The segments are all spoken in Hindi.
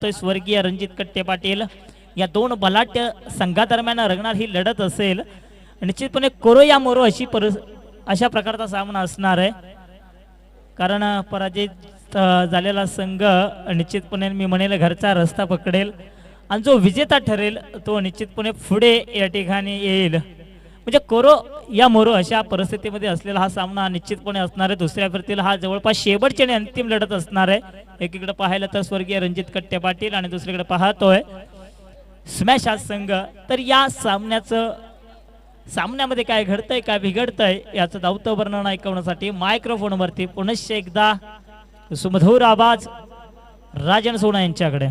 स्वर्गीय रणजित कट्टे पाटील या दोन बलाढ्य संघादरम्यान रंगणार ही लढत असेल। निश्चितपणे कोरो या मोरो अशा प्रकारचा सामना असणार आहे, कारण पराजित झालेला संघ निश्चितपणे मी म्हणेल घरचा रस्ता पकडेल आणि जो विजेता ठरेल तो निश्चितपणे पुढे या ठिकाणी येईल। म्हणजे कोरो या मोरो अशा परिस्थितीमध्ये असलेला हा सामना निश्चितपणे असणार आहे। दुसऱ्या फेरीतील हा जवळपास शेवटची आणि अंतिम लढत असणार आहे। एकीकडे पाहायला तर स्वर्गीय रणजित कट्टे पाटील आणि दुसरीकडे पाहतोय स्मॅश हा संघ। तर या सामन्यामध्ये काय घडतंय काय बिघडतंय याचं धावतं वर्णन ऐकवण्यासाठी मायक्रोफोन वरती पुनश्च एकदा सुमधुर आवाज राजन सोना यांच्याकडे।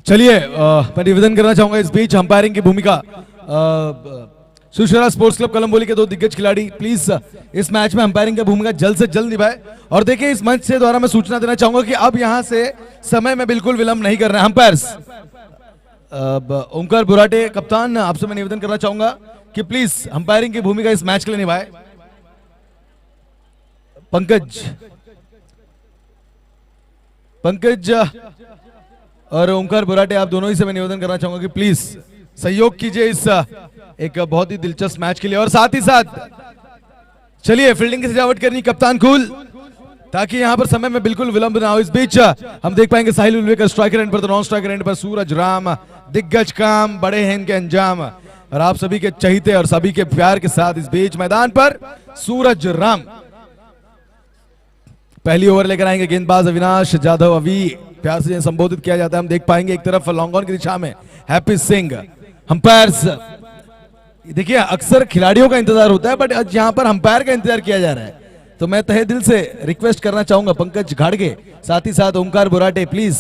चलिए मैं निवेदन करना चाहूंगा इस बीच अंपायरिंग की भूमिका सुशरा स्पोर्ट्स क्लब कलंबोली के दो दिग्गज खिलाड़ी प्लीज इस मैच में अंपायरिंग की भूमिका जल्द से जल्द निभाए। और देखिए इस मंच से द्वारा मैं सूचना देना चाहूंगा कि अब यहां से समय में बिल्कुल विलंब नहीं कर रहे हैं अंपायर्स। ओंकार बुराटे कप्तान, आपसे मैं निवेदन करना चाहूंगा कि प्लीज अंपायरिंग की भूमिका इस मैच के लिए निभाए। पंकज और ओंकार बुराटे, आप दोनों ही से मैं निवेदन करना चाहूंगा कि प्लीज सहयोग कीजिए इस एक बहुत ही दिलचस्प मैच के लिए। और साथ ही साथ चलिए फील्डिंग की सजावट करनी कप्तान कूल, ताकि यहां पर समय में बिल्कुल विलंब ना हो। इस बीच हम देख पाएंगे साहिल उल्वेकर स्ट्राइकर एंड पर, तो नॉन स्ट्राइकर एंड पर सूरज राम। दिग्गज काम बड़े हैं इनके अंजाम, और आप सभी के चहीते और सभी के प्यार के साथ इस बीच मैदान पर सूरज राम। पहली ओवर लेकर आएंगे गेंदबाज अविनाश जाधव, अभी प्यार से संबोधित किया जाता है। हम देख पाएंगे एक तरफ लॉन्ग ऑन की दिशा में हैप्पी सिंह। अंपायर्स देखिए अक्सर खिलाड़ियों का इंतजार होता है, बट आज यहां पर अंपायर का इंतजार किया जा रहा है, तो मैं तहे दिल से रिक्वेस्ट करना चाहूंगा पंकज घाड़गे, साथ ही साथ ओंकार बुराटे, प्लीज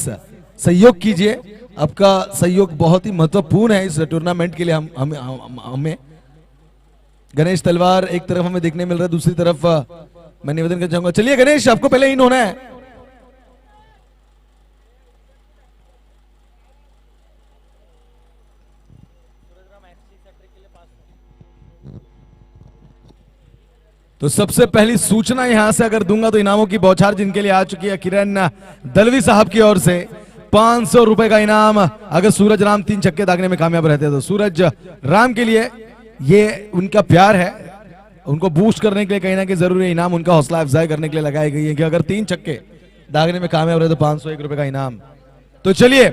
सहयोग कीजिए। आपका सहयोग बहुत ही महत्वपूर्ण है इस टूर्नामेंट के लिए। हमें गणेश तलवार एक तरफ हमें देखने मिल रहा है, दूसरी तरफ मैं निवेदन करना चाहूंगा, चलिए गणेश आपको पहले इन होना है। तो सबसे पहली सूचना यहां से अगर दूंगा तो इनामों की बौछार जिनके लिए आ चुकी है किरण दलवी साहब की ओर से 500 रुपए का इनाम। अगर सूरज राम 3 छक्के दागने में कामयाब रहते तो सूरज राम के लिए ये उनका प्यार है, उनको बूस्ट करने के लिए कहीं ना कहीं जरूरी इनाम उनका हौसला अफजाई करने के लिए लगाई गई है कि अगर 3 छक्के दागने में कामयाब रहे तो 501 रुपए का इनाम। तो चलिए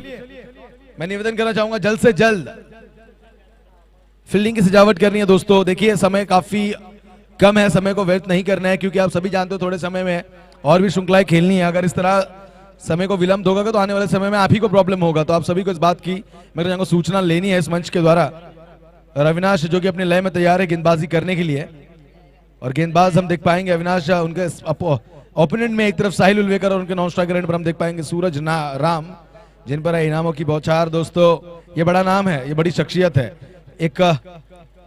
मैं निवेदन करना चाहूंगा जल्द से जल्द फील्डिंग की सजावट करनी है दोस्तों। देखिए समय काफी कम है, समय को व्यर्थ नहीं करना है, क्योंकि आप सभी जानते हो थोड़े समय में और भी श्रृंखलाएं खेलनी है। अगर इस तरह समय को विलंब होगा तो आने वाले समय में आप ही को प्रॉब्लम होगा। तो आप सभी को इस बात की मेरे यहाँ सूचना लेनी है इस मंच के द्वारा। और अविनाश जो कि अपने लय में तैयार है गेंदबाजी करने के लिए, और गेंदबाज हम देख पाएंगे अविनाश उनके ओपोनेंट में एक तरफ साहिल उल्वेकर और उनके नॉन स्ट्राइकर एंड पर हम देख पाएंगे सूरज राम, जिन पर है इनामों की बौछार। दोस्तों ये बड़ा नाम है, ये बड़ी शख्सियत है, एक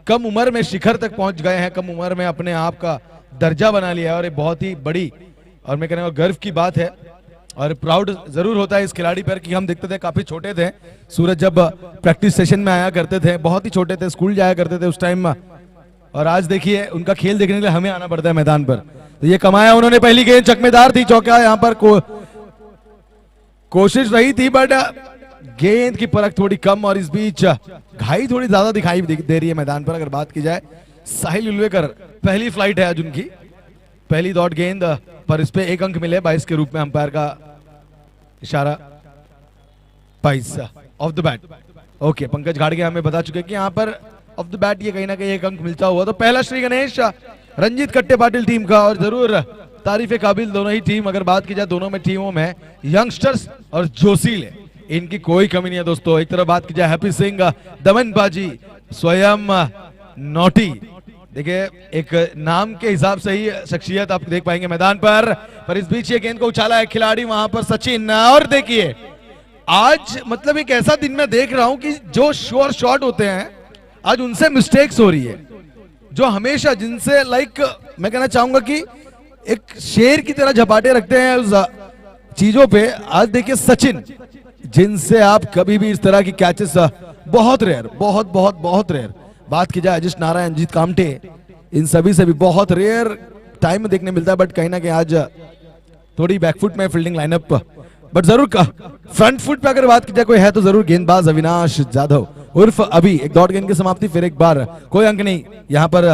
कम उम्र में शिखर तक पहुंच गए हैं, कम उम्र में अपने आप का दर्जा बना लिया है, और ये बहुत ही बड़ी और मैं कहना गर्व की बात है। और प्राउड जरूर होता है इस खिलाड़ी पर कि हम देखते थे काफी छोटे थे सूरज, जब प्रैक्टिस सेशन में आया करते थे, बहुत ही छोटे थे, स्कूल जाया करते थे उस टाइम में, और आज देखिए उनका खेल देखने के लिए हमें आना पड़ता है मैदान पर। तो ये कमाया उन्होंने, पहली गेंद चकमेदार थी, चौका यहाँ पर कोशिश रही थी, बट गेंद की परख थोड़ी कम, और इस बीच घाई थोड़ी ज्यादा दिखाई दे रही है मैदान पर। अगर बात की जाए साहिल उल्वेकर, पहली फ्लाइट है आज उनकी, पहली डॉट गेंद पर इस पे 1 अंक मिले 22 के रूप में, अंपायर का इशारा 22 off the bat. Okay, Pankaj घाड़गे हमें बता चुके कि यहाँ पर ऑफ द बैट ये कहीं ना कहीं 1 अंक मिलता हुआ। तो पहला श्री गणेश रंजीत कट्टे पाटिल टीम का, और जरूर तारीफ काबिल दोनों ही टीम। अगर बात की जाए दोनों में टीमों में यंगस्टर्स और जोशीले इनकी कोई कमी नहीं है दोस्तों। एक तरफ बात की जाए हैप्पी सिंह, दमन बाजी, स्वयं नोटी। देखिए एक नाम के हिसाब से ही शख्सियत आप देख पाएंगे मैदान पर इस बीच ये गेंद को उछाला है खिलाड़ी वहां पर सचिन, और देखिए आज मतलब एक ऐसा दिन मैं देख रहा हूं कि जो श्योर शॉट होते हैं आज उनसे मिस्टेक्स हो रही है, जो हमेशा जिनसे लाइक मैं कहना चाहूंगा कि एक शेर की तरह झपाटे रखते हैं उस चीजों पे, आज देखिए सचिन जिनसे आप कभी भी इस तरह की कैचेस बहुत रेयर, बहुत बहुत बहुत रेयर, बात की जाए अजिश नारायण, जीत कामटे, इन सभी से भी बहुत रेयर टाइम में देखने मिलता है, बट कहीं ना कहीं आज थोड़ी बैकफुट में फील्डिंग लाइनअप, बट जरूर फ्रंट फुट पे अगर बात की जाए कोई है तो जरूर गेंदबाज अविनाश जाधव उर्फ अभी। एक डॉट गेंद की समाप्ति, फिर एक बार कोई अंक नहीं यहां पर।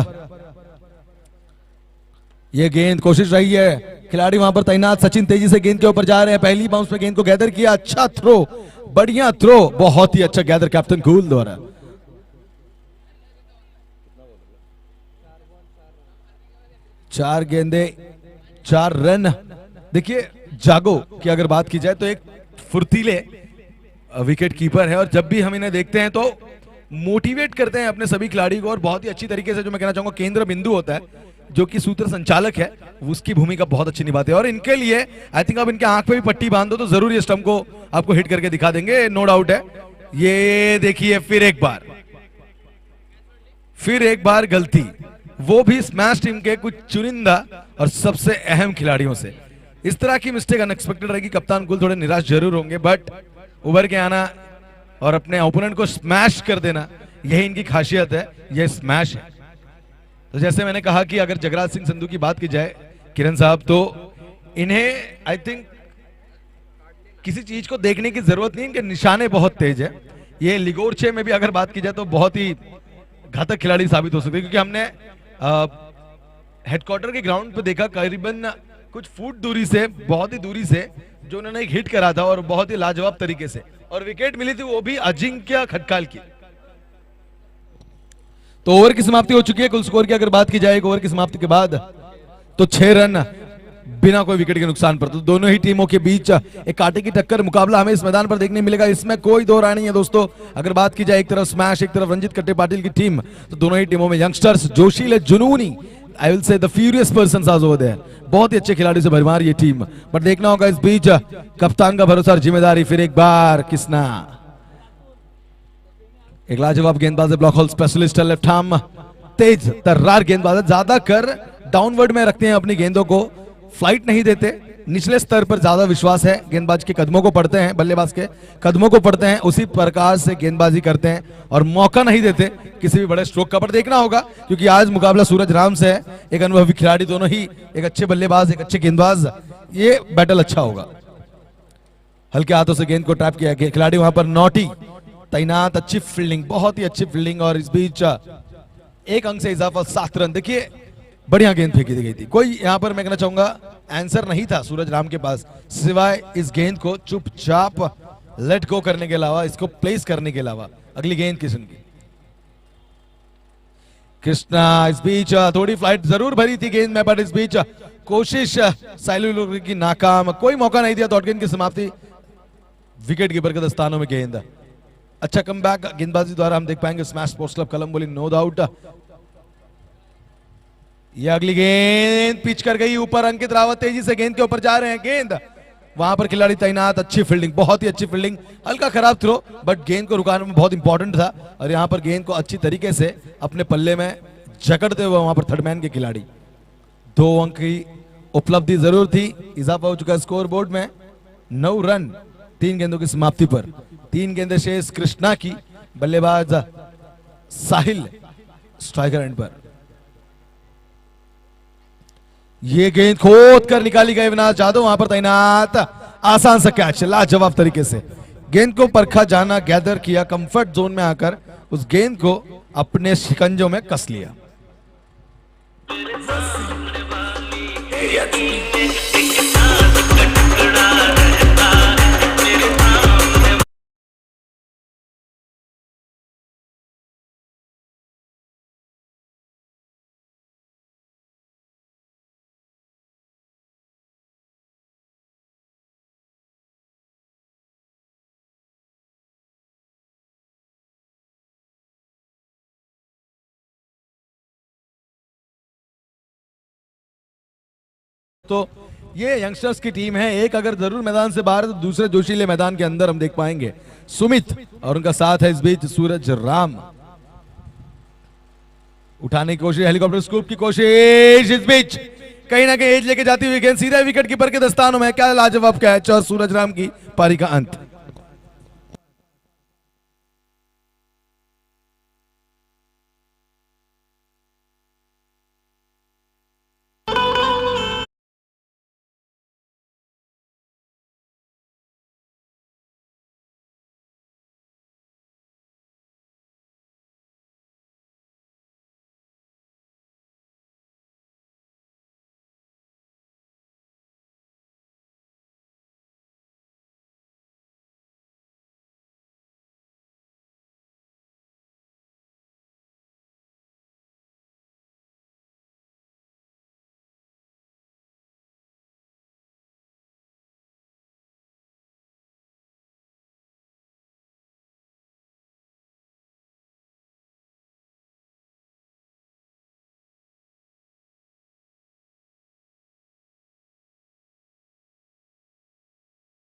यह गेंद कोशिश रही है, खिलाड़ी वहां पर तैनात सचिन तेजी से गेंद के ऊपर जा रहे हैं, पहली बाउंस में गेंद को गैदर किया, अच्छा थ्रो, बढ़िया थ्रो, बहुत ही अच्छा गैदर कैप्टन कूल द्वारा। चार गेंदे 4 रन। देखिए जागो की अगर बात की जाए तो एक फुर्तीले विकेट कीपर है और जब भी हम इन्हें देखते हैं तो मोटिवेट करते हैं अपने सभी खिलाड़ी को और बहुत ही अच्छी तरीके से, जो मैं कहना चाहूंगा केंद्र बिंदु होता है, जो कि सूत्र संचालक है, उसकी भूमिका बहुत अच्छी निभाते हैं। और इनके लिए आई थिंक अब इनके आंख पे भी पट्टी बांध दो तो जरूर ये स्टंप को आपको हिट करके दिखा देंगे, नो डाउट है। ये देखिए फिर एक बार गलती, वो भी स्मैश टीम के कुछ चुनिंदा और सबसे अहम खिलाड़ियों से। इस तरह की मिस्टेक अनएक्सपेक्टेड रहेगी, कप्तान कुल थोड़े निराश जरूर होंगे, बट उभर के आना और अपने ओपोनेंट को स्मैश कर देना, यही इनकी खासियत है, यह स्मैश है। तो जैसे मैंने कहा कि अगर जगराज सिंह संधू की बात की जाए किरण साहब, तो इन्हें आई थिंक किसी चीज को देखने की जरूरत नहीं, इनके निशाने बहुत तेज है। ये लिगोरचे में भी अगर बात की जाए तो बहुत ही घातक खिलाड़ी साबित हो सकते हैं, क्योंकि हमने हेडक्वार्टर के ग्राउंड पे देखा करीबन कुछ फुट दूरी से, बहुत ही दूरी से जो उन्होंने एक हिट करा था और बहुत ही लाजवाब तरीके से, और विकेट मिली थी वो भी अजिंक्य खटकाल की। तो ओवर की समाप्ति हो चुकी है। कुल स्कोर की अगर बात की जाए ओवर की समाप्ति के बाद तो 6 रन बिना कोई विकेट के नुकसान पर। तो दोनों ही टीमों के बीच एक कांटे की टक्कर मुकाबला हमें इस मैदान पर देखने मिलेगा, इसमें कोई दो राय नहीं है दोस्तों। अगर बात की जाए एक तरफ स्मैश, एक तरफ रंजीत कट्टे पाटिल की टीम, तो दोनों ही टीमों में यंगस्टर्स, जोशीले, जुनूनी, I will say the furious persons are over there, बहुत ही अच्छे खिलाड़ी से भरमार ये टीम। पर देखना होगा इस बीच कप्तान का भरोसा और जिम्मेदारी फिर एक बार किसना। एक लाजवाब गेंदबाज है, ब्लॉक होल स्पेशलिस्ट है, लेफ्ट आर्म तेज तर्रार गेंदबाज है, ज्यादा कर डाउनवर्ड में रखते हैं अपनी गेंदों को, फ्लाइट नहीं देते, निचले स्तर पर ज्यादा विश्वास है, गेंदबाज के कदमों को पढ़ते हैं, बल्लेबाज के कदमों को पढ़ते हैं, उसी प्रकार से गेंदबाजी करते हैं और मौका नहीं देते किसी भी बड़े स्ट्रोक का। पर देखना होगा क्योंकि आज मुकाबला सूरज राम से है, एक अनुभवी खिलाड़ी, दोनों ही एक अच्छे बल्लेबाज, एक अच्छे गेंदबाज, ये बैटल अच्छा होगा। हल्के हाथों से गेंद को ट्रैप किया गया, खिलाड़ी वहां पर नोटी तैनात, अच्छी फील्डिंग, बहुत ही अच्छी फील्डिंग, और इस बीच एक अंक से इजाफा 7 रन। देखिए बढ़िया गेंद फेंकी दी गई थी, कोई यहां पर मैं कहना चाहूंगा आंसर नहीं था सूरज राम के पास, सिवाय इस गेंद को चुपचाप लेट गो करने के अलावा, इसको प्लेस करने के अलावा। अगली गेंद किशन की, कृष्णा, इस बीच थोड़ी फ्लाइट जरूर भरी थी गेंद में, पर इस बीच कोशिश साइलू की नाकाम, कोई मौका नहीं दिया। डॉट गेंद की समाप्ति, विकेट कीपर के दस्तानों में गेंद। अच्छा कमबैक गेंदबाजी द्वारा हम देख पाएंगे Smash Sports Club Kalamboli, no doubt. ये अगली गेंद पिच कर गई ऊपर, अंकित रावत तेजी से गेंद के ऊपर जा रहे हैं, गेंद वहां पर खिलाड़ी तैनात, अच्छी फील्डिंग, बहुत ही अच्छी फील्डिंग, हल्का खराब थ्रो, बट गेंद को रुकाने में बहुत इंपॉर्टेंट था, और यहां पर गेंद को अच्छी तरीके से अपने पल्ले में जकड़ते हुए वहां पर थर्ड मैन के खिलाड़ी। 2 अंक की उपलब्धि जरूर थी, इजाफा हो चुका स्कोर बोर्ड में 9 रन 3 गेंदों की समाप्ति पर। 3 गेंदें शेष कृष्णा की, बल्लेबाज साहिल स्ट्राइकर एंड पर। ये गेंद खोद कर निकाली गई, अविनाश जाधव वहां पर तैनात, आसान सा कैच, लाजवाब तरीके से गेंद को परखा, जाना, गैदर किया, कंफर्ट जोन में आकर उस गेंद को अपने शिकंजों में कस लिया। तो ये यंगस्टर्स की टीम है, एक अगर जरूर मैदान से बाहर है तो दूसरे जोशीले मैदान के अंदर हम देख पाएंगे सुमित, और उनका साथ है इस बीच सूरज राम। उठाने की कोशिश, हेलीकॉप्टर स्कूप की कोशिश, इस बीच कहीं ना कहीं एज लेके जाती हुई गेंद सीधा विकेट कीपर के दस्तानों में। क्या लाजवाब कैच और सूरज राम की पारी का अंत।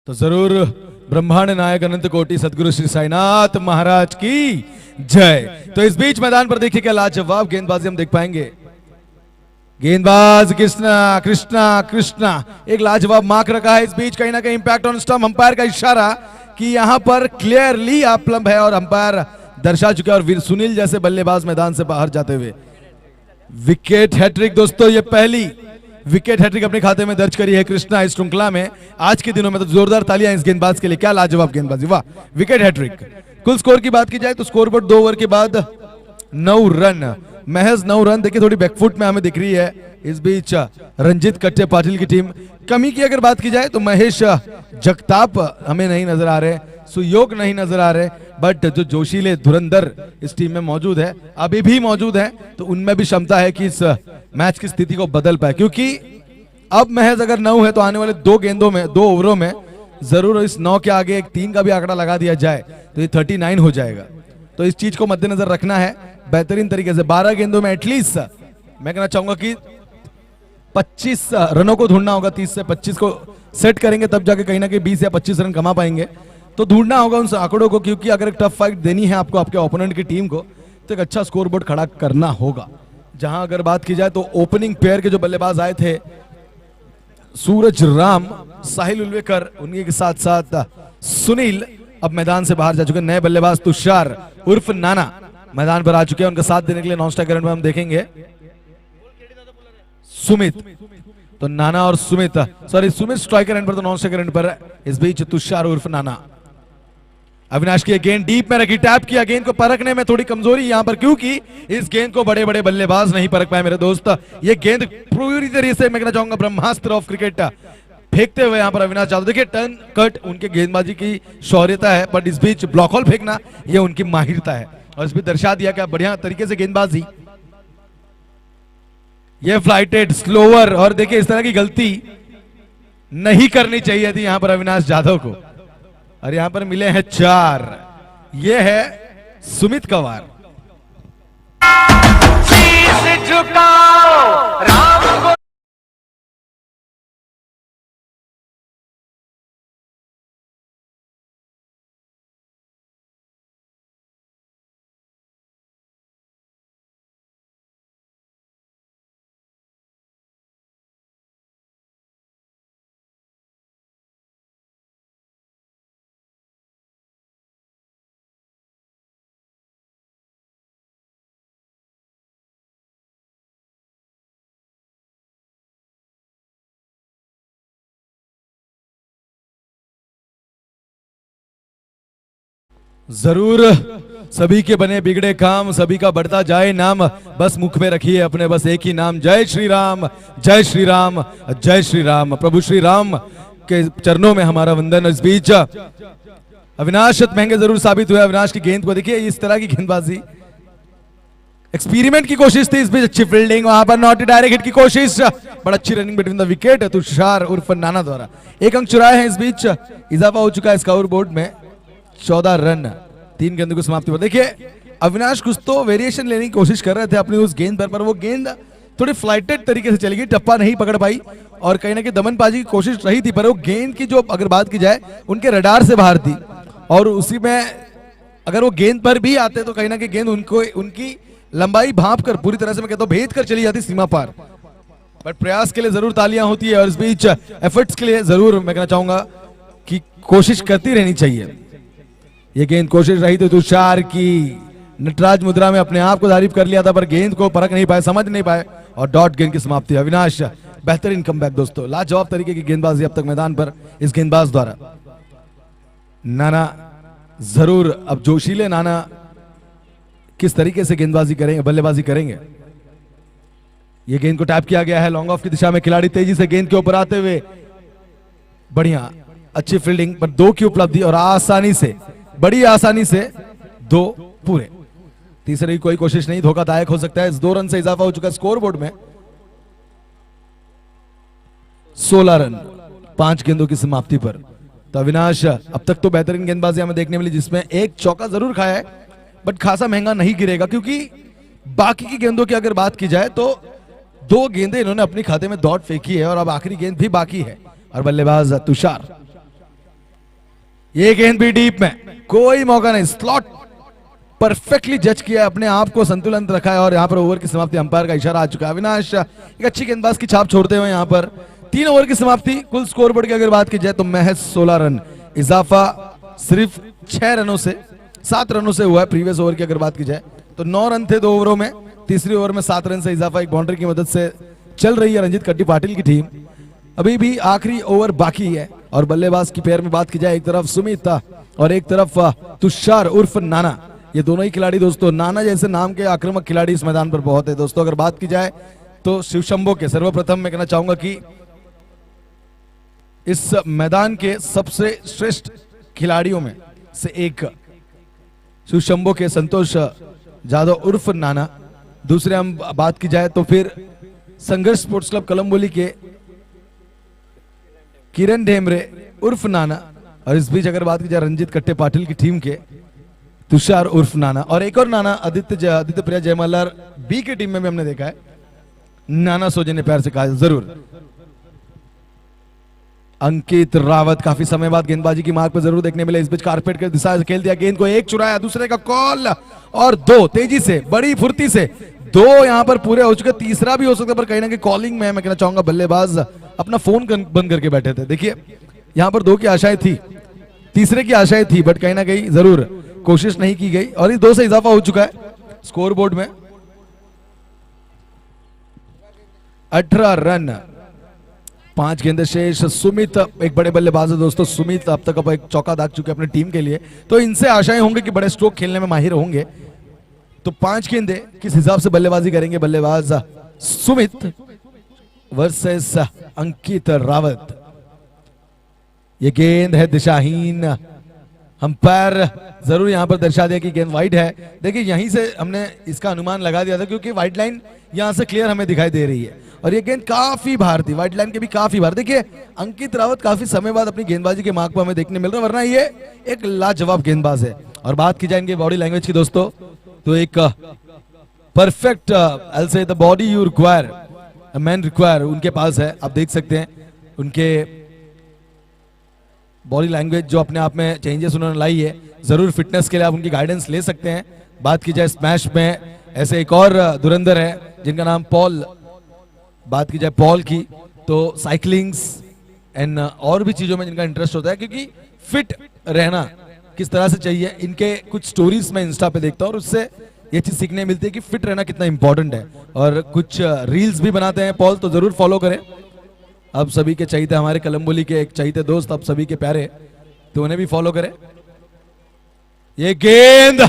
तो जरूर ब्रह्मांड नायक अनंत कोटि सदगुरु श्री साईनाथ महाराज की जय। तो इस बीच मैदान पर देखिए क्या लाजवाब गेंदबाजी हम देख पाएंगे। गेंदबाज कृष्णा कृष्णा कृष्णा, एक लाजवाब मार्क रखा है। इस बीच कहीं ना कहीं इंपैक्ट ऑन स्टंप, अंपायर का इशारा कि यहां पर क्लियरली आप प्लम्ब है और अंपायर दर्शा चुके और वीर सुनील जैसे बल्लेबाज मैदान से बाहर जाते हुए विकेट हैट्रिक। दोस्तों ये पहली विकेट हैट्रिक अपने खाते में दर्ज करी है कृष्णा इस श्रृंखला में। आज के दिनों में तो जोरदार तालियां इस गेंदबाज के लिए, क्या लाजवाब गेंदबाजी, वाह, विकेट हैट्रिक। कुल स्कोर की बात की जाए तो स्कोर बोर्ड 2 ओवर के बाद 9 रन, महज 9 रन। देखिए थोड़ी बैकफुट में हमें दिख रही है इस बीच रंजित कट्टे पाटिल की टीम। कमी की अगर बात की जाए तो महेश जगताप हमें नहीं नजर आ रहे, सुयोग नहीं नजर आ रहे, बट जो जोशीले धुरंधर इस टीम में मौजूद है, अभी भी मौजूद है, तो उनमें भी क्षमता है कि इस मैच की स्थिति को बदल पाए। क्योंकि अब महज अगर 9 है तो आने वाले 2 गेंदों में, 2 ओवरों में जरूर इस 9 के आगे एक 3 का भी आंकड़ा लगा दिया जाए तो ये 39 हो जाएगा। तो इस चीज को मद्देनजर रखना है बेहतरीन तरीके से। 12 गेंदों में एटलीस्ट मैं कहना चाहूंगा कि 25 रनों को ढूंढना होगा। 30 से 25 को सेट करेंगे तब जाके कहीं ना कहीं 20 या 25 रन कमा पाएंगे। तो ढूंढना होगा उन आंकड़ों को, क्योंकि अगर एक टफ फाइट देनी है आपको आपके ओपोनेंट की टीम को तो एक अच्छा स्कोर बोर्ड खड़ा करना होगा। जहां अगर बात की जाए तो ओपनिंग पेयर के जो बल्लेबाज आए थे सूरज राम, साहिल उल्वेकर, उनके के साथ साथ सुनील अब मैदान से बाहर जा चुके। नए बल्लेबाज तुषार उर्फ नाना मैदान पर आ चुके हैं। उनका साथ देने के लिए नॉन स्ट्राइकर में हम देखेंगे सुमित। तो नाना और Sumit, sorry Sumit striker end पर, तो नॉन स्ट्राइकर एंड पर इस बीच तुषार उर्फ नाना। अविनाश की गेंद डीप में रखी, टैप किया, गेंद को परखने में थोड़ी कमजोरी यहां पर, क्योंकि इस गेंद को बड़े बड़े बल्लेबाज नहीं परख पाए मेरे दोस्त। ये गेंद पूरी तरीके से मैं कहना चाहूंगा ब्रह्मास्त्र ऑफ क्रिकेट फेंकते हुए यहां पर अविनाश यादव। देखिए टर्न कट उनके गेंदबाजी की शौर्यता है, बट इस बीच ब्लॉक होल फेंकना ये उनकी माहिरता है और इस बीच दर्शा दिया क्या बढ़िया तरीके से गेंदबाजी। ये फ्लाइटेड स्लोअर, और देखिए इस तरह की गलती नहीं करनी चाहिए थी यहां पर अविनाश यादव को, और यहां पर मिले हैं 4। ये है सुमित का वार। शीश झुकाओ राम को। जरूर सभी के बने बिगड़े काम, सभी का बढ़ता जाए नाम, बस मुख में रखिए अपने बस एक ही नाम, जय श्री राम जय श्री राम जय श्री राम। प्रभु श्री राम के चरणों में हमारा वंदन। इस बीच अविनाश महंगे जरूर साबित हुए। अविनाश की गेंद को देखिए, इस तरह की गेंदबाजी एक्सपेरिमेंट की कोशिश थी, इस बीच अच्छी फील्डिंग, वहां पर नॉट डायरेक्ट हिट की कोशिश, बड़ा अच्छी running between the wicket Tushar उर्फ नाना द्वारा। 1 अंक चुराए हैं। इस बीच इजाफा हो चुका है स्कोर बोर्ड में 14 रन 3 गेंदों की समाप्ति पर। देखिए अविनाश कुछ तो वेरिएशन लेने की कोशिश कर रहे थे अपनी उस गेंद पर वो गेंद थोड़ी फ्लाइटेड तरीके से चली गई, टप्पा नहीं पकड़ पाई और कहीं ना कहीं दमन पाजी की कोशिश रही थी, पर वो गेंद की जो अगर बात की जाए उनके रडार से बाहर थी और उसी में अगर वो गेंद पर भी आते तो कहीं ना कहीं गेंद उनको उनकी लंबाई भांप कर पूरी तरह से मैं कहता हूं भेद कर चली जाती सीमा पार। बट प्रयास के लिए जरूर तालियां होती है और इस बीच एफर्ट्स के लिए जरूर मैं कहना चाहूंगा कि कोशिश करती रहनी चाहिए। ये गेंद कोशिश रही थी तुषार की, नटराज मुद्रा में अपने आप को तारीफ कर लिया था पर गेंद को परख नहीं पाए, समझ नहीं पाए और डॉट गेंद की समाप्ति। अविनाश बेहतरीन कमबैक दोस्तों, लाजवाब तरीके की गेंदबाजी अब तक मैदान पर इस गेंदबाज द्वारा। नाना जरूर अब जोशीले नाना किस तरीके से गेंदबाजी करेंगे, बल्लेबाजी करेंगे। ये गेंद को टैप किया गया है लॉन्ग ऑफ की दिशा में, खिलाड़ी तेजी से गेंद के ऊपर आते हुए, बढ़िया अच्छी फील्डिंग पर 2 की उपलब्धि और आसानी से, बड़ी आसानी से 2 पूरे। तीसरे की कोई कोशिश नहीं, धोखादायक हो सकता है। 2 रन से इजाफा हो चुका है स्कोर बोर्ड में, 16 रन 5 गेंदों की समाप्ति पर। तो अविनाश अब तक तो बेहतरीन गेंदबाजी हमें देखने मिली जिसमें एक चौका जरूर खाया है बट खासा महंगा नहीं गिरेगा क्योंकि बाकी की गेंदों की अगर बात की जाए तो 2 गेंदें इन्होंने अपने खाते में दौड़ फेंकी है और अब आखिरी गेंद भी बाकी है और बल्लेबाज तुषार। ये गेंद भी डीप में, कोई मौका नहीं, स्लॉट परफेक्टली जज किया, अपने आप को संतुलन रखा है और यहां पर ओवर की समाप्ति अंपायर का इशारा आ चुका है। अविनाश एक अच्छी गेंदबाज की छाप छोड़ते हुए यहां पर 3 ओवर की समाप्ति। कुल स्कोरबोर्ड की अगर बात की जाए तो महज 16 रन, इजाफा सिर्फ 6 रनों से, 7 रनों से हुआ है। प्रीवियस ओवर की अगर बात की जाए तो 9 रन थे 2 ओवरों में, तीसरी ओवर में 7 रन से इजाफा एक बाउंड्री की मदद से चल रही है रंजीत कट्टी पाटिल की टीम। अभी भी आखिरी ओवर बाकी है और बल्लेबाज की पेयर में बात की जाए, एक तरफ सुमित और एक तरफ तुषार उर्फ नाना। ये दोनों ही खिलाड़ी दोस्तों, नाना जैसे नाम के आक्रामक खिलाड़ी इस मैदान पर बहुत है दोस्तों। अगर बात की जाए तो शिवशंभो के सर्वप्रथम मैं कहना चाहूंगा कि इस मैदान के सबसे श्रेष्ठ खिलाड़ियों में से एक शिवशंभो के संतोष जादव उर्फ नाना। दूसरे हम बात की जाए तो फिर संघर्ष स्पोर्ट्स क्लब कलम्बोली के किरण ढेमरे उर्फ नाना और इस बीच अगर बात की जाए रंजीत कट्टे पाटिल की टीम के तुषार उर्फ नाना और एक और नाना आदित्य प्रिया जयमल्लार बी की टीम में भी हमने देखा है। नाना सोजे ने प्यार से कहा जरूर। अंकित रावत काफी समय बाद गेंदबाजी की मार्ग पर जरूर देखने मिले, इस बीच कारपेट के दिशा से खेल दिया, गेंद को एक चुराया, दूसरे का कॉल और 2 तेजी से बड़ी फुर्ती से 2 यहां पर पूरे हो चुके, तीसरा भी हो सकता है पर कहीं ना कहीं कॉलिंग में मैं कहना चाहूंगा बल्लेबाज अपना फोन बंद करके बैठे थे। देखिए यहां पर 2 की आशाएं थी, तीसरे की आशाएं थी बट कहीं ना कहीं जरूर कोशिश नहीं की गई और इस 2 से इजाफा हो चुका है स्कोर बोर्ड में। 18 रन 5 गेंदें शेष। सुमित एक बड़े बल्लेबाज है दोस्तों, सुमित अब तक एक चौका दाग चुके अपनी टीम के लिए, तो इनसे आशाएं होंगे कि बड़े स्ट्रोक खेलने में माहिर होंगे। तो 5 गेंदें किस हिसाब से बल्लेबाजी करेंगे बल्लेबाज सुमित वर्सेस अंकित रावत। ये गेंद है दिशाहीन, अंपायर जरूर यहां पर दर्शा दिया कि गेंद वाइड है। देखिए यहीं से हमने इसका अनुमान लगा दिया था क्योंकि वाइड लाइन यहां से क्लियर हमें दिखाई दे रही है और ये गेंद काफी बाहर थी, वाइड लाइन के भी काफी बाहर। देखिए अंकित रावत काफी समय बाद अपनी गेंदबाजी के मार्ग पर हमें देखने मिल रहा है, वरना ये एक लाजवाब गेंदबाज है। और बात की जाए इनके बॉडी लैंग्वेज की दोस्तों तो एक परफेक्ट आई से the body you require man require उनके पास है। आप देख सकते हैं उनके बॉडी लैंग्वेज जो अपने आप में चेंजेस उन्होंने लाई है, जरूर फिटनेस के लिए आप उनकी गाइडेंस ले सकते हैं। बात की जाए स्मैश में ऐसे एक और धुरंधर है जिनका नाम पॉल, बात की जाए पॉल की तो साइकिलिंग्स एंड और भी चीजों में जिनका इंटरेस्ट होता है क्योंकि फिट रहना किस तरह से चाहिए, इनके कुछ स्टोरीज में इंस्टा पे देखता हूं और उससे ये चीज सीखने मिलती है कि फिट रहना कितना इंपॉर्टेंट है। और कुछ रील्स भी बनाते हैं पॉल, तो जरूर फॉलो करें। अब सभी के चाहिए हमारे कलम्बोली के एक चाहिए दोस्त, अब सभी के प्यारे, तो उन्हें भी फॉलो करें। ये गेंद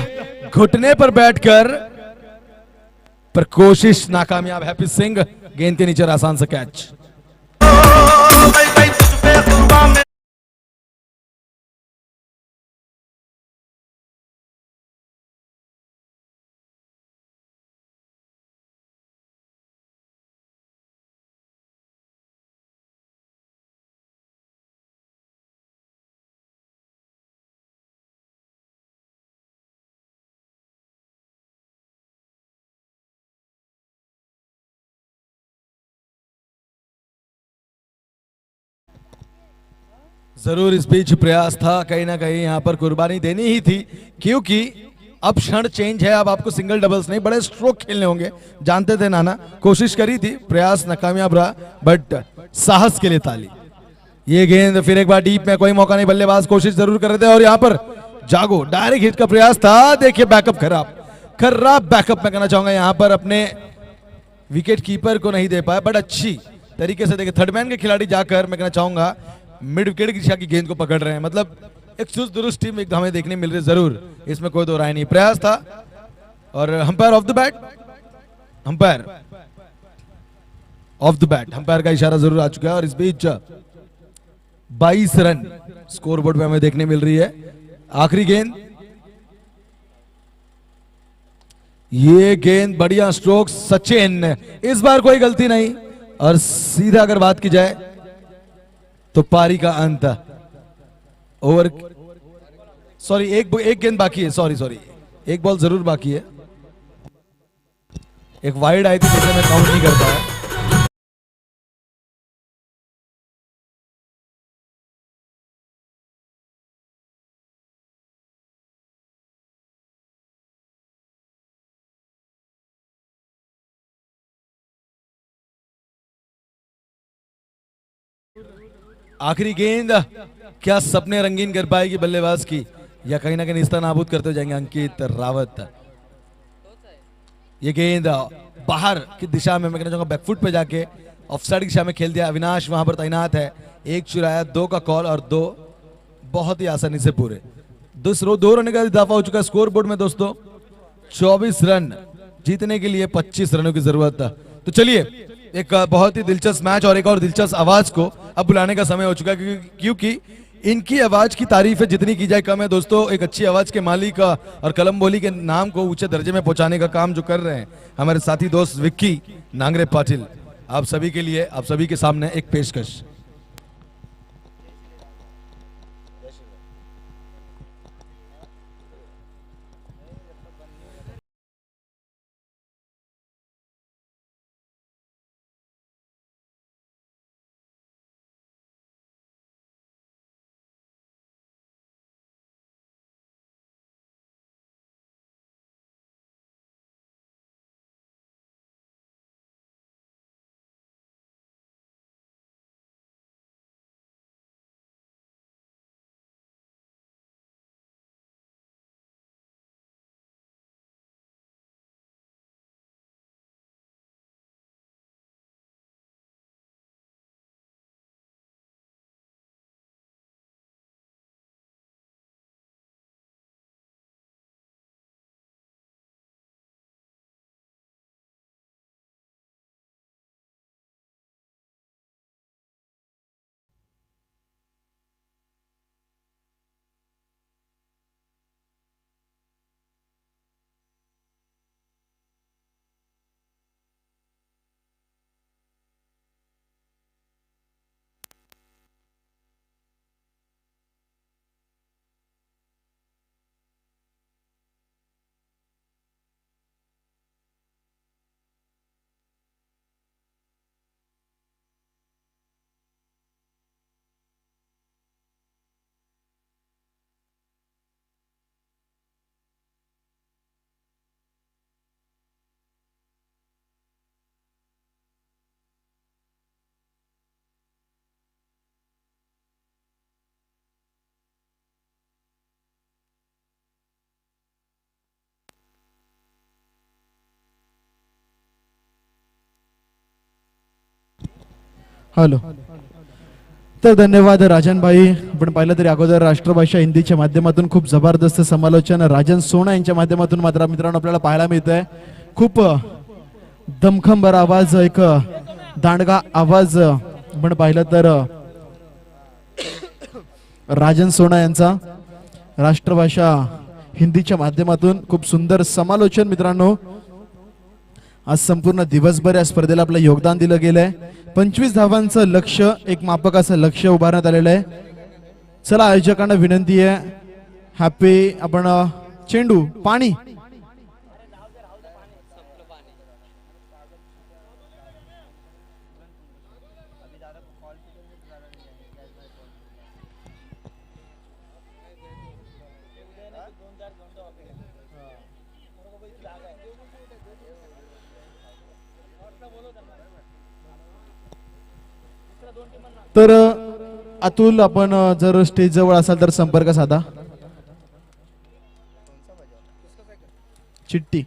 घुटने पर बैठकर पर कोशिश नाकामयाब, हैप्पी सिंह गेंद के नीचे आसान सा कैच। जरूर इस बीच प्रयास था, कहीं ना कहीं यहाँ पर कुर्बानी देनी ही थी, क्योंकि अब क्षण चेंज है। अब आपको सिंगल डबल्स नहीं, बड़े स्ट्रोक खेलने होंगे, जानते थे नाना। कोशिश करी थी, प्रयास नाकामयाब रहा, बट साहस के लिए ताली। ये गेंद फिर एक बार डीप में, कोई मौका नहीं, बल्लेबाज कोशिश जरूर कर रहे थे और यहाँ पर जागो डायरेक्ट हिट का प्रयास था। देखिए बैकअप खराब, खराब बैकअप मैं कहना चाहूंगा यहाँ पर, अपने विकेट कीपर को नहीं दे पाया, बट अच्छी तरीके से देखिए थर्ड मैन के खिलाड़ी जाकर मैं कहना चाहूंगा मिड विकेट की दिशा की गेंद को पकड़ रहे हैं। मतलब एक चुस्त दुरुस्त टीम एक हमें देखने मिल रही है, जरूर इसमें कोई दो राय नहीं। प्रयास था और umpire of the bat, umpire of the bat, umpire का इशारा जरूर आ चुका है। और इस बीच 22 रन स्कोर बोर्ड पे हमें देखने मिल रही है। आखिरी गेंद, ये गेंद बढ़िया स्ट्रोक सचिन, इस बार कोई गलती नहीं। और सीधा अगर बात की जाए तो पारी का अंत, ओवर, सॉरी एक गेंद बाकी है, सॉरी एक बॉल जरूर बाकी है। एक वाइड आई थी जिसे मैं काउंट नहीं कर पाया। आखिरी गेंद क्या सपने रंगीन कर पाएगी बल्लेबाज की, या कहीं ना कहीं निस्ता नाबूद करते जाएंगे अंकित रावत। ये गेंद बाहर की दिशा में, मैं कहना चाहूंगा बैकफुट पे जाके ऑफसाइड की दिशा में खेल दिया। अविनाश वहां पर तैनात है, एक चुराया, 2 का कॉल और 2 बहुत ही आसानी से पूरे। 2 रन का इजाफा हो चुका है स्कोर बोर्ड में दोस्तों। 24 रन जीतने के लिए 25 रनों की जरूरत। तो चलिए एक बहुत ही दिलचस्प मैच और एक और दिलचस्प आवाज को अब बुलाने का समय हो चुका है, क्योंकि इनकी आवाज की तारीफ जितनी की जाए कम है दोस्तों। एक अच्छी आवाज के मालिक और कलम बोली के नाम को ऊंचे दर्जे में पहुंचाने का काम जो कर रहे हैं हमारे साथी दोस्त विक्की नांगरे पाटिल, आप सभी के लिए, आप सभी के सामने एक पेशकश। हॅलो. तर धन्यवाद राजन भाई. आपण पाहिलं तरी अगोदर राष्ट्रभाषा हिंदीच्या माध्यमातून खूप जबरदस्त समालोचन राजन सोना यांच्या माध्यमातून मात्र मित्रांनो आपल्याला पाहायला मिळतंय. खूप दमखम आवाज, एक दांडगा आवाज आपण पाहिलं तर राजन सोना यांचा राष्ट्रभाषा हिंदीच्या माध्यमातून खूप सुंदर समालोचन. मित्रांनो आज संपूर्ण दिवसभर या स्पर्धेला आपलं योगदान दिलं गेलंय. 25 धावांचं लक्ष्य, एक मापकाचं लक्ष्य उभारण्यात आलेलं आहे. चला आयोजकांना विनंती आहे, हॅपी आपण चेंडू पाणी तर अतुल, आपण जर स्टेज जवळ असाल तर संपर्क साधा. चिट्टी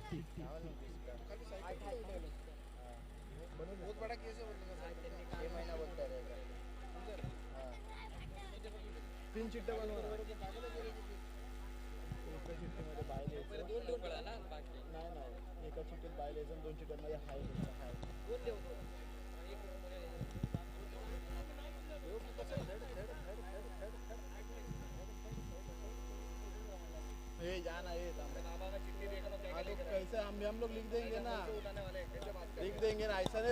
हम लोग लिख देंगे ना, ऐसा नहीं.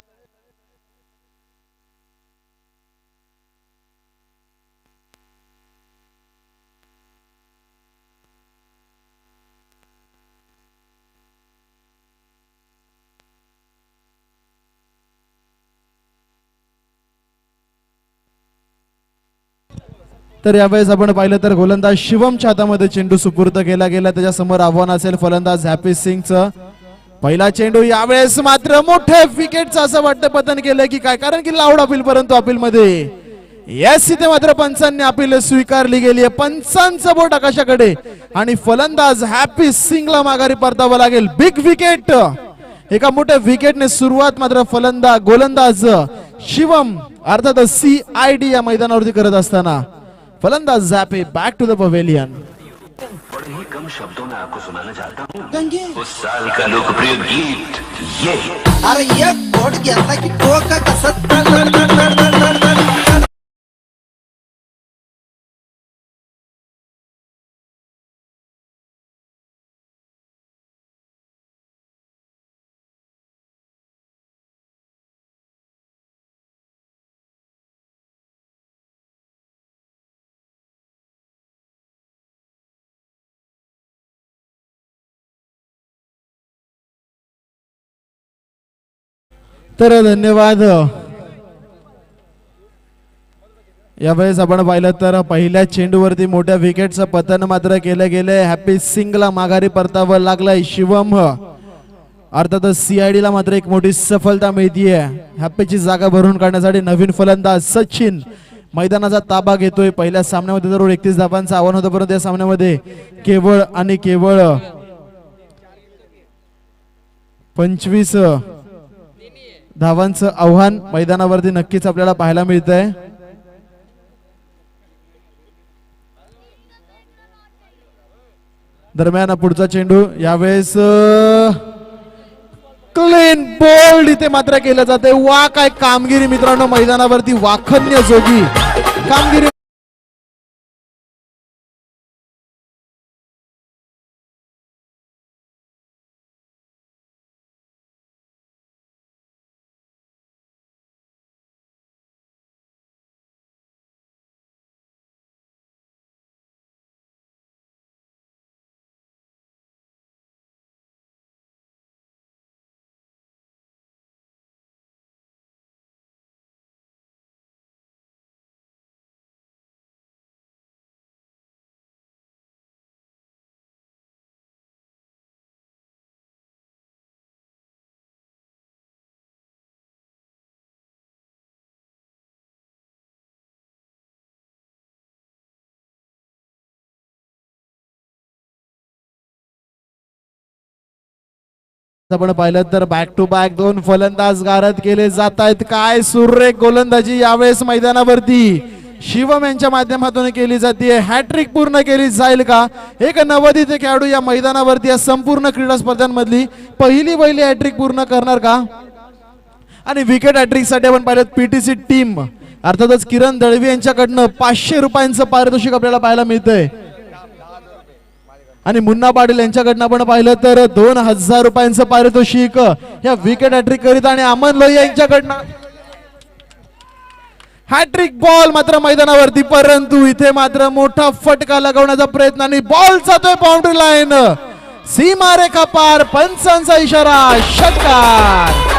तर यावेळेस आपण पाहिलं तर गोलंदाज शिवमच्या हातामध्ये चेंडू सुपूर्द केला गेला. त्याच्या समोर आव्हान असेल फलंदाज हॅपी सिंगचं. पहिला चेंडू यावेळेस मात्र मोठ्या विकेटचं असं वाटतं पतन केलं की काय, कारण की लाऊड अपील, परंतु अपील मध्ये येस, इथे मात्र पंचांनी अपील स्वीकारली गेली आहे. पंचांचं बोट आकाशाकडे आणि फलंदाज हॅपी सिंगला माघारी परतावं लागेल. बिग विकेट, एका मोठ्या विकेटने सुरुवात मात्र गोलंदाज शिवम अर्थात CID या मैदानावरती करत असताना फलंदाज happy back to the pavilion. बड़े ही कम शब्दों में आपको सुनाना चाहता हूँ उस साल का लोकप्रिय गीत ये. अरे ये बोट गया की डोका कसं. तर धन्यवाद. यावेळेस आपण पाहिलं तर पहिल्या चेंडूवरती मोठ्या विकेटचं पतन मात्र केलं गेलंय. हॅपी सिंगला माघारी परतावं लागलंय. शिवम अर्थातच CID ला मात्र एक मोठी सफलता मिळतीये. हॅपीची जागा भरून काढण्यासाठी नवीन फलंदाज सचिन मैदानाचा ताबा घेतोय. पहिल्या सामन्यामध्ये जरूर 31 धावांचं आव्हान होतं, परंतु या सामन्यामध्ये केवळ आणि केवळ 25 धावांचं आव्हान मैदानावरती नक्कीच आपल्याला पाहायला मिळतंय. दरम्यान पुढचा चेंडू यावेळेस क्लीन बोल्ड इथे मात्र केलं जाते. वा काय कामगिरी मित्रांनो, मैदानावरती वाखन्य जोगी कामगिरी. आपण पाहिलं तर बॅक टू बॅक 2 फलंदाज गारद केले जात आहेत. काय सुरेख गोलंदाजी यावेळेस मैदानावरती शिवम यांच्या माध्यमातून केली जाते. हॅट्रिक पूर्ण केली जाईल का? एक नवोदित खेळाडू या मैदानावरती या संपूर्ण क्रीडा स्पर्धांमधली पहिली हॅट्रिक पूर्ण करणार का? आणि विकेट हॅट्रिक साठी आपण पाहिलं PTC टीम अर्थातच किरण दळवी यांच्याकडनं 500 रुपयांचं पारितोषिक आपल्याला पाहायला मिळतंय. आणि मुन्ना पाटील यांच्याकडनं आपण पाहिलं तर 2000 रुपयांचं पारितोषिक या विकेट हॅट्रिक करीत. आणि अमन लोहिया यांच्याकडनं हॅट्रिक बॉल मात्र मैदानावरती, परंतु इथे मात्र मोठा फटका लगवण्याचा प्रयत्न आणि बॉल जातोय बाउंड्री लाईन, सीमारेखा पार. पंचांचा इशारा, षटकार.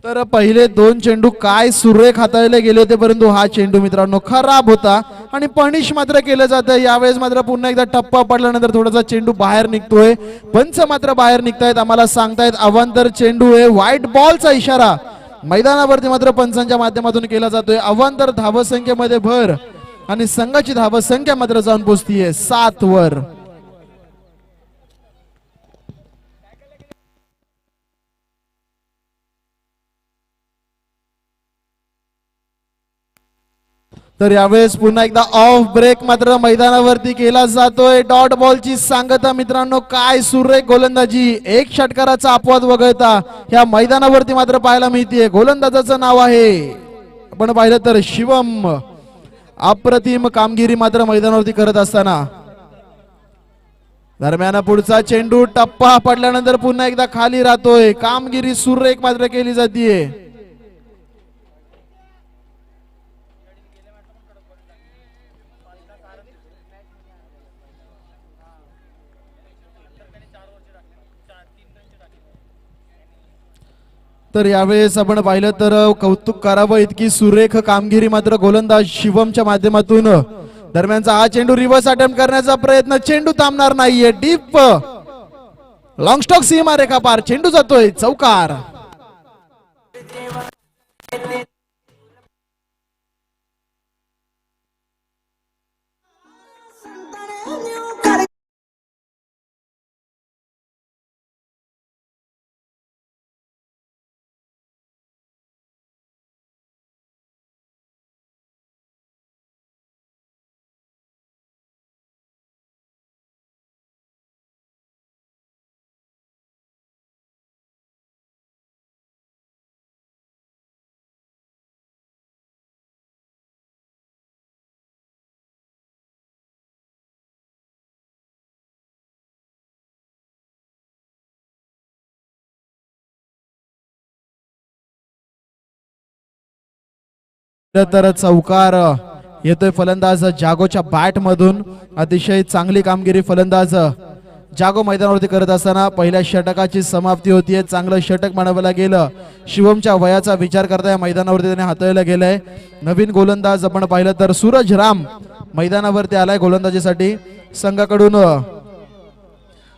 तर पहिले 2 चेंडू काय सुरेख हाताळले गेले होते, परंतु हा चेंडू मित्रांनो खराब होता आणि पनिश मात्र केलं जातं. यावेळेस मात्र पुन्हा एकदा टप्पा पडल्यानंतर थोडासा चेंडू बाहेर निघतोय. पंच मात्र बाहेर निघतायत, आम्हाला सांगतायत अवांतर चेंडू आहे. व्हाईट बॉलचा इशारा मैदानावरती मात्र पंचांच्या माध्यमातून केला जातोय. अवांतर धावसंख्येमध्ये भर आणि संघाची धावसंख्या मात्र जाऊन पोहोचतीये 7 वर. तर यावेळेस पुन्हा एकदा ऑफ ब्रेक मात्र मैदानावरती केला जातोय. डॉट बॉलची सांगता मित्रांनो, काय सुरेख गोलंदाजी, एक षटकाराचा अपवाद वगळता ह्या मैदानावरती मात्र पाहायला मिळतीये. गोलंदाजाचं नाव आहे, आपण पाहिलं तर शिवम. अप्रतिम कामगिरी मात्र मैदानावरती करत असताना दरम्यान पुढचा चेंडू टप्पा पडल्यानंतर पुन्हा एकदा खाली राहतोय. कामगिरी सुरेख मात्र केली जातीये. तर यावेळेस आपण पाहिलं तर कौतुक करावं इतकी सुरेख कामगिरी मात्र गोलंदाज शिवमच्या माध्यमातून. दरम्यानचा हा चेंडू रिव्हर्स अटेम्प्ट करण्याचा प्रयत्न, चेंडू थांबणार नाहीये. डीप लॉंग स्टॉक सीमा रेखा पार, चेंडू जातोय चौकार. तर चौकार येतोय फलंदाज जागोच्या बॅट मधून. अतिशय चांगली कामगिरी फलंदाज जागो मैदानावरती करत असताना पहिल्या षटकाची समाप्ती होतीये. चांगलं षटक म्हणावं गेलं. शिवमच्या वयाचा विचार करता या मैदानावरती त्याने हाताळलं गेलंय. नवीन गोलंदाज आपण पाहिलं तर सूरज राम मैदानावरती आलाय गोलंदाजीसाठी. संघाकडून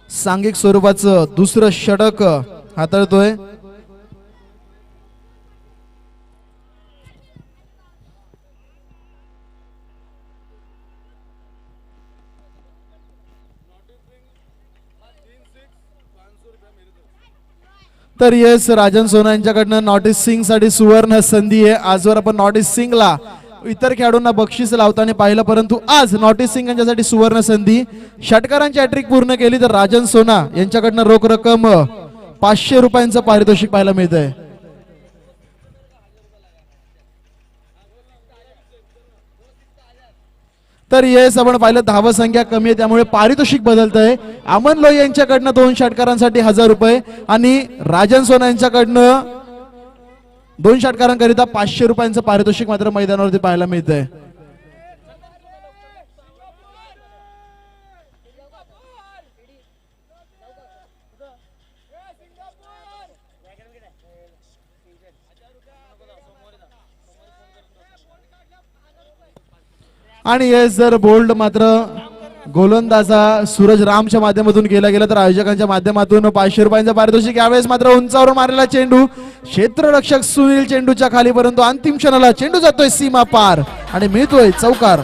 सांघिक स्वरूपाचं दुसरं षटक हाताळतोय. तर येस, राजन सोना यांच्याकडनं नॉटिस सिंग साठी सुवर्ण संधी आहे. आजवर आपण नॉटिस सिंगला इतर खेळाडूंना बक्षीस लावताना पाहिलं, परंतु आज नॉटिस सिंग यांच्यासाठी सुवर्ण संधी. षटकारांची हॅट्रिक पूर्ण केली तर राजन सोना यांच्याकडनं रोख रक्कम 500 रुपयांचं पारितोषिक पाहायला मिळतंय. तर येस, आपण पाहिलं धावसंख्या कमी आहे त्यामुळे पारितोषिक बदलतंय. अमन लोई यांच्याकडनं 2 षटकारांसाठी 1000 रुपये आणि राजन सोना यांच्याकडनं 2 षटकारांकरिता 500 रुपयांचं पारितोषिक मात्र मैदानावरती पाहायला मिळतंय. आणि येस, जर बोल्ड मात्र गोलंदाजा सूरज रामच्या माध्यमातून केला गेला तर आयोजकांच्या माध्यमातून 500 रुपयांचं पारितोषिक. यावेळेस मात्र उंचावरून मारलेला चेंडू, क्षेत्ररक्षक सुनील चेंडूच्या खाली, परंतु अंतिम क्षणाला चेंडू जातोय सीमा पार आणि मिळतोय चौकार.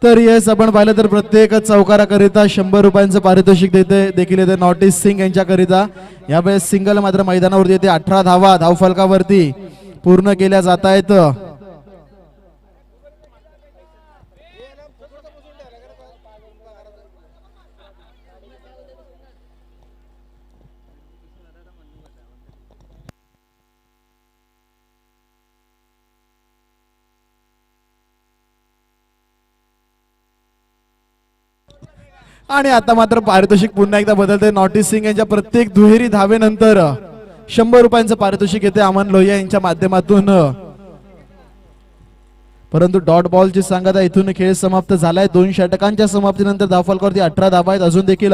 तर येस, आपण पाहिलं तर प्रत्येक चौकाराकरिता 100 रुपयांचं पारितोषिक देखील येते नॉटिस सिंग यांच्याकरिता. यावेळेस सिंगल मात्र मैदानावरती येते. 18 धावा धावफलकावरती पूर्ण केल्या जात आहेत. आणि आता मात्र पारितोषिक पुन्हा एकदा बदलते. नॉटी सिंग यांच्या प्रत्येक दुहेरी धावेनंतर 100 रुपयांचं पारितोषिक येते अमन लोहिया यांच्या माध्यमातून. परंतु डॉट बॉलची सांगता इथून खेळ समाप्त झालाय. 2 षटकांच्या समाप्तीनंतर धावफलकावरती 18 धावा आहेत. अजून देखील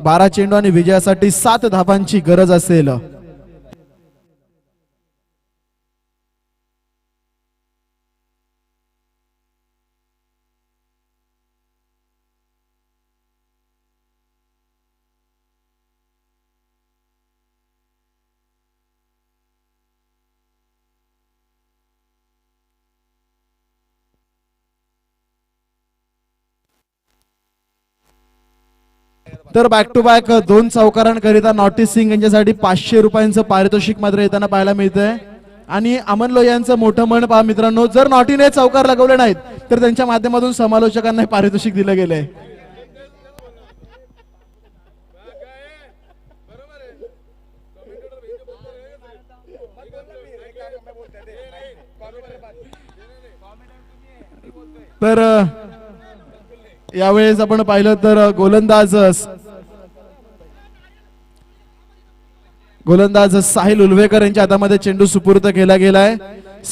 12 चेंडू आणि विजयासाठी 7 धावांची गरज असेल. तर बॅक टू बॅक 2 चौकारांकरिता नॉटी सिंग यांच्यासाठी 500 रुपयांचं पारितोषिक मात्र येताना पाहायला मिळतंय. आणि अमन लोहिया यांचं मोठं मन पहा मित्रांनो, जर नॉटीने चौकार लगवले नाहीत तर त्यांच्या माध्यमातून समालोचकांना पारितोषिक दिलं गेलंय. तर यावेळेस आपण पाहिलं तर गोलंदाज साहिल उलवेकर यांच्या हातामध्ये चेंडू सुपूर्द केला गेलाय.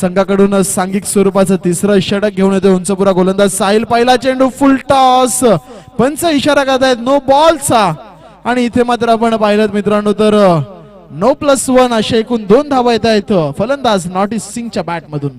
संघाकडून सांघिक स्वरूपाचं 3रं षटक घेऊन येतो उंचपुरा गोलंदाज साहिल. पहिला चेंडू फुल टॉस, पंच इशारा करतायत नो बॉलचा. आणि इथे मात्र आपण पाहिलं मित्रांनो तर 9+1 अशा एकूण 2 धावा येत आहेत फलंदाज नॉटी सिंगच्या बॅट मधून.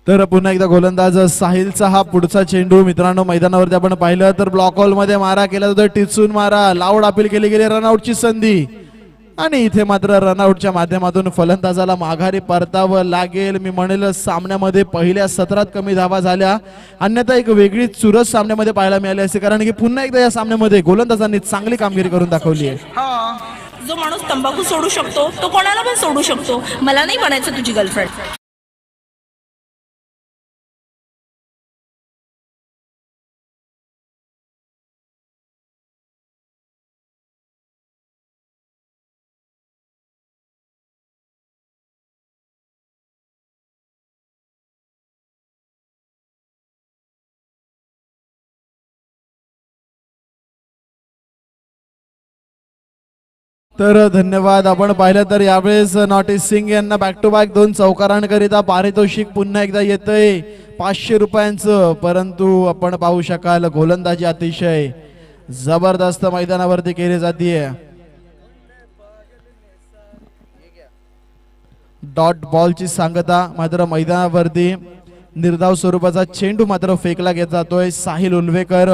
तर पुन्हा एकदा गोलंदाज साहिलचा हा पुढचा चेंडू मित्रांनो मैदानावरती आपण पाहिलं तर ब्लॉक हॉल मध्ये मारा केला जातो. टिचून मारा, लाऊड अपील केली गेली, रनआउटची संधी. आणि इथे मात्र रनआउटच्या माध्यमातून फलंदाजाला माघारी परतावं लागेल. मी म्हणेल सामन्यामध्ये पहिल्या सत्रात कमी धावा झाल्या, अन्यथा एक वेगळी चुरस सामन्यामध्ये पाहायला मिळाली असते. कारण की पुन्हा एकदा या सामन्यामध्ये गोलंदाजांनी चांगली कामगिरी करून दाखवली आहे. जो माणूस तंबाखू सोडू शकतो तो कोणाला पण सोडू शकतो. मला नाही बनायचं तुझी गर्लफ्रेंड. तर धन्यवाद. आपण पाहिलं तर यावेळेस नॉटी सिंग यांना बॅक टू बॅक 2 चौकारांकरिता पारितोषिक पुन्हा एकदा येतंय 500 रुपयांचं. परंतु आपण पाहू शकाल गोलंदाजी अतिशय जबरदस्त मैदानावरती केली जाते. डॉट बॉलची सांगता मात्र मैदानावरती निर्धाव स्वरूपाचा चेंडू मात्र फेकला घेत जातोय साहिल उलवेकर.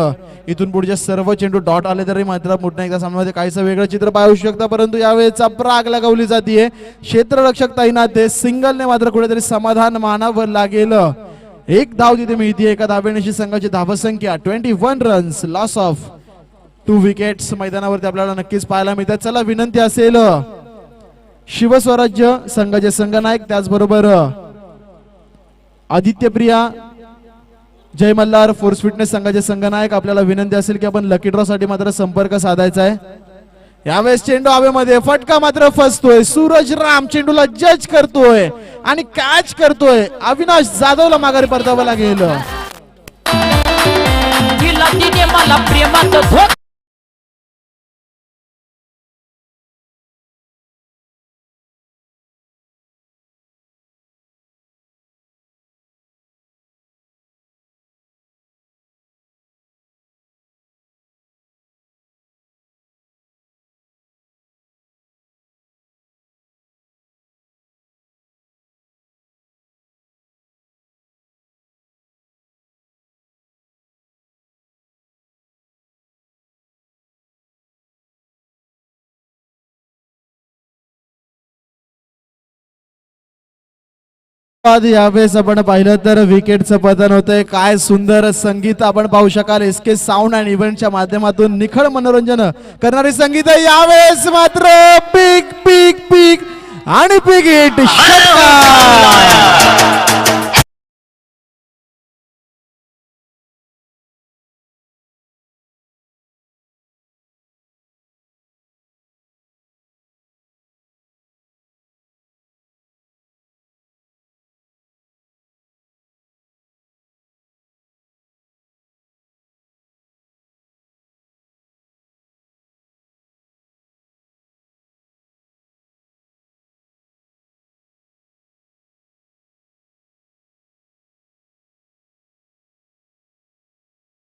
इथून पुढचे सर्व चेंडू डॉट आले तरी मात्र पुन्हा एकदा सामन्यामध्ये काहीसं वेगळं चित्र पाहू शकता. परंतु यावेळेचा प्राग लगावली जाते. क्षेत्ररक्षक तैनात आहे. सिंगलने मात्र कुठेतरी समाधान मानावं लागेल. 1 धाव तिथे मिळते. एका धावेनेशी संघाची धावसंख्या 21 रन्स, लॉस ऑफ 2 विकेट्स मैदानावरती आपल्याला नक्कीच पाहायला मिळतात. चला विनंती असेल शिवस्वराज्य संघाचे संघनायक त्याचबरोबर आदित्य प्रिया जय मल्हार फोर्स फिटनेस संघाचे संघनायक, आपल्याला विनंती असेल की आपण लकी ड्रॉ साठी मात्र संपर्क साधायचा आहे. यावेळेस चेंडू हवेमध्ये, फटका मात्र फसतोय. सूरज राम चेंडूला जज करतोय आणि कॅच करतोय. अविनाश जाधवला माघारी परतावं लागेल. यावेळेस आपण पाहिलं तर विकेटचं पतन होतंय. काय सुंदर संगीत आपण पाहू शकाल. एसके साऊंड अँड इव्हेंटच्या माध्यमातून निखळ मनोरंजन करणारे संगीत आहे. यावेळेस मात्र बिग बिग बिग आणि बिग हिट षटकार.